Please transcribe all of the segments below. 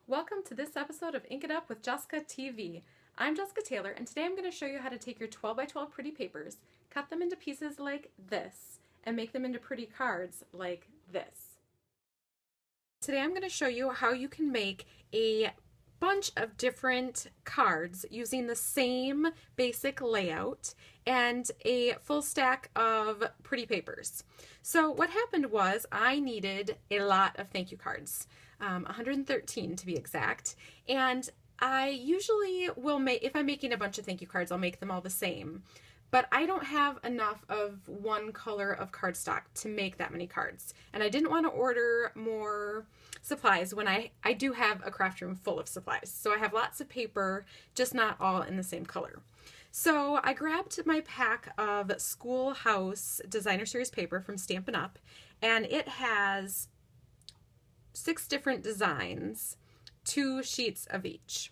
Welcome to this episode of Ink It Up with Jessica TV. I'm Jessica Taylor, and today I'm going to show you how to take your 12 by 12 pretty papers, cut them into pieces like this, and make them into pretty cards like this. Today I'm going to show you how you can make a bunch of different cards using the same basic layout and a full stack of pretty papers. So what happened was I needed a lot of thank you cards, 113 to be exact, and I usually will make, if I'm making a bunch of thank you cards, I'll make them all the same. But I don't have enough of one color of cardstock to make that many cards. And I didn't want to order more supplies when I do have a craft room full of supplies. So I have lots of paper, just not all in the same color. So I grabbed my pack of Schoolhouse Designer Series paper from Stampin' Up! And it has 6 different designs, 2 sheets of each.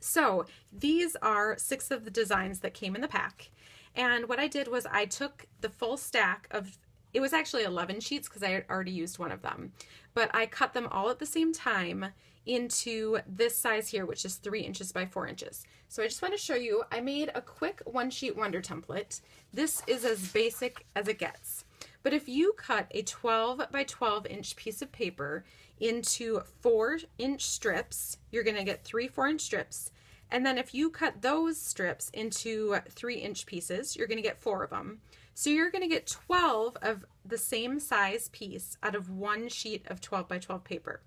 So these are 6 of the designs that came in the pack. And what I did was I took the full stack of, it was actually 11 sheets because I had already used one of them, but I cut them all at the same time into this size here, which is 3 inches by 4 inches. So I just want to show you, I made a quick one sheet wonder template. This is as basic as it gets. But if you cut a 12 by 12 inch piece of paper into 4-inch strips, you're going to get 3 4-inch strips. And then if you cut those strips into 3-inch pieces, you're going to get 4 of them. So you're going to get 12 of the same size piece out of one sheet of 12 by 12 paper.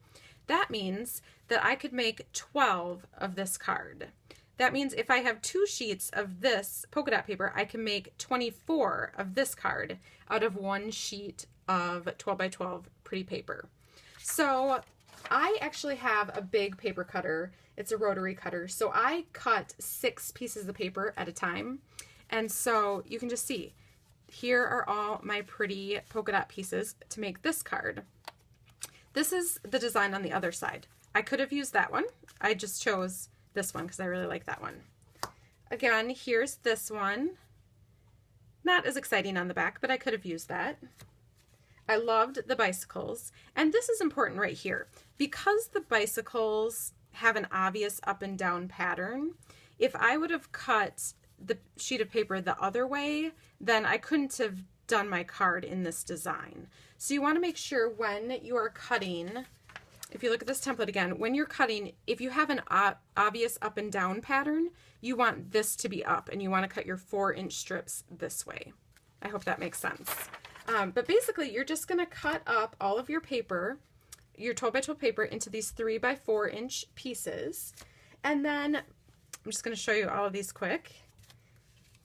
That means that I could make 12 of this card. That means if I have 2 sheets of this polka dot paper, I can make 24 of this card out of one sheet of 12 by 12 pretty paper. So I actually have a big paper cutter. It's a rotary cutter. So I cut 6 pieces of paper at a time. And so you can just see, here are all my pretty polka dot pieces to make this card. This is the design on the other side. I could have used that one. I just chose this one because I really like that one. Again, here's this one. Not as exciting on the back, but I could have used that. I loved the bicycles. And this is important right here. Because the bicycles have an obvious up and down pattern, if I would have cut the sheet of paper the other way, then I couldn't have done my card in this design. So you want to make sure when you are cutting, if you look at this template again, when you're cutting, if you have an obvious up and down pattern, you want this to be up and you want to cut your 4-inch strips this way. I hope that makes sense. But basically you're just going to cut up all of your paper, your 12 by 12 paper, into these 3 by 4 inch pieces. And then I'm just going to show you all of these quick.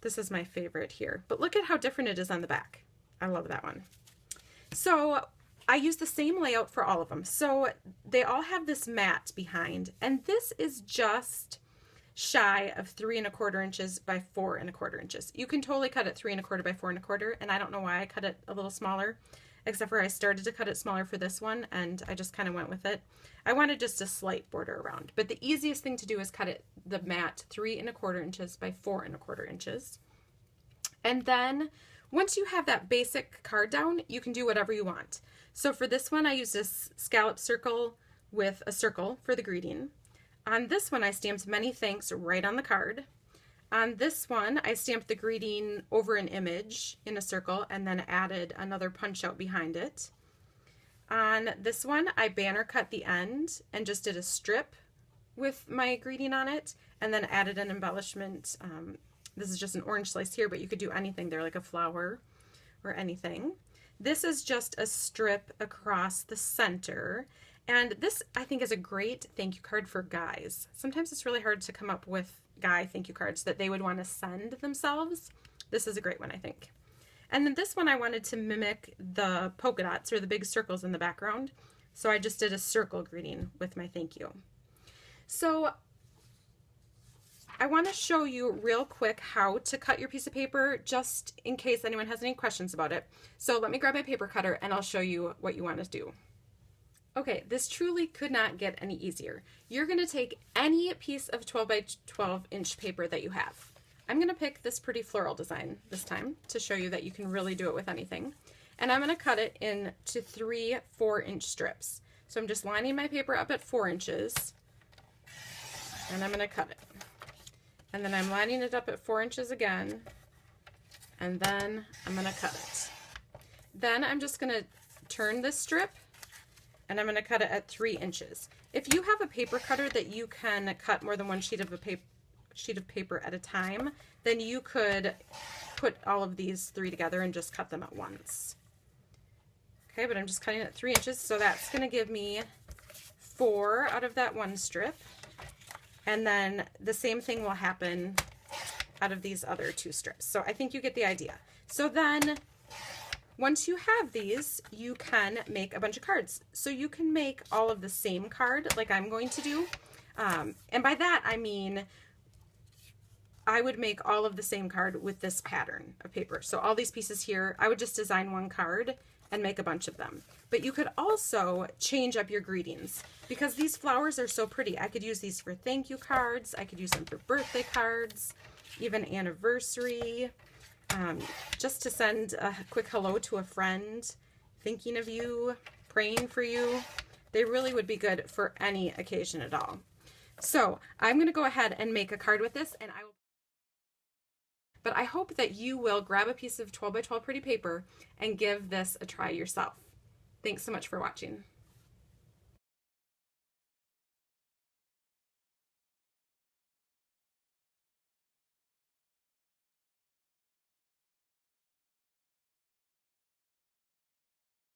This is my favorite here, but look at how different it is on the back. I love that one. So I use the same layout for all of them. So they all have this mat behind, and this is just shy of 3 1/4 inches by 4 1/4 inches. You can totally cut it 3 1/4 by 4 1/4, and I don't know why I cut it a little smaller, except for I started to cut it smaller for this one, and I just kind of went with it. I wanted just a slight border around, but the easiest thing to do is cut it, the mat, 3 1/4 inches by 4 1/4 inches. And then once you have that basic card down, you can do whatever you want. So for this one, I used this scallop circle with a circle for the greeting. On this one, I stamped many thanks right on the card. On this one, I stamped the greeting over an image in a circle and then added another punch out behind it. On this one, I banner cut the end and just did a strip with my greeting on it and then added an embellishment. This is just an orange slice here, but you could do anything there, like a flower or anything. This is just a strip across the center. And this, I think, is a great thank you card for guys. Sometimes it's really hard to come up with guy thank you cards that they would want to send themselves. This is a great one, I think. And then this one I wanted to mimic the polka dots or the big circles in the background. So I just did a circle greeting with my thank you. So I want to show you real quick how to cut your piece of paper, just in case anyone has any questions about it. So let me grab my paper cutter and I'll show you what you want to do. Okay, this truly could not get any easier. You're going to take any piece of 12 by 12 inch paper that you have. I'm going to pick this pretty floral design this time to show you that you can really do it with anything. And I'm going to cut it into 3 4-inch strips. So I'm just lining my paper up at 4 inches, and I'm going to cut it. And then I'm lining it up at 4 inches again, and then I'm going to cut it. Then I'm just going to turn this strip, and I'm going to cut it at 3 inches. If you have a paper cutter that you can cut more than one sheet of paper at a time, then you could put all of these 3 together and just cut them at once. Okay, but I'm just cutting at 3 inches, so that's going to give me 4 out of that one strip. And then the same thing will happen out of these other 2 strips. So I think you get the idea. So then once you have these, you can make a bunch of cards. So you can make all of the same card like I'm going to do. And by that, I mean, I would make all of the same card with this pattern of paper. So all these pieces here, I would just design one card and make a bunch of them. But you could also change up your greetings because these flowers are so pretty. I could use these for thank you cards. I could use them for birthday cards, even anniversary, just to send a quick hello to a friend, thinking of you, praying for you. They really would be good for any occasion at all. So I'm going to go ahead and make a card with this, and but I hope that you will grab a piece of 12 by 12 pretty paper and give this a try yourself. Thanks so much for watching.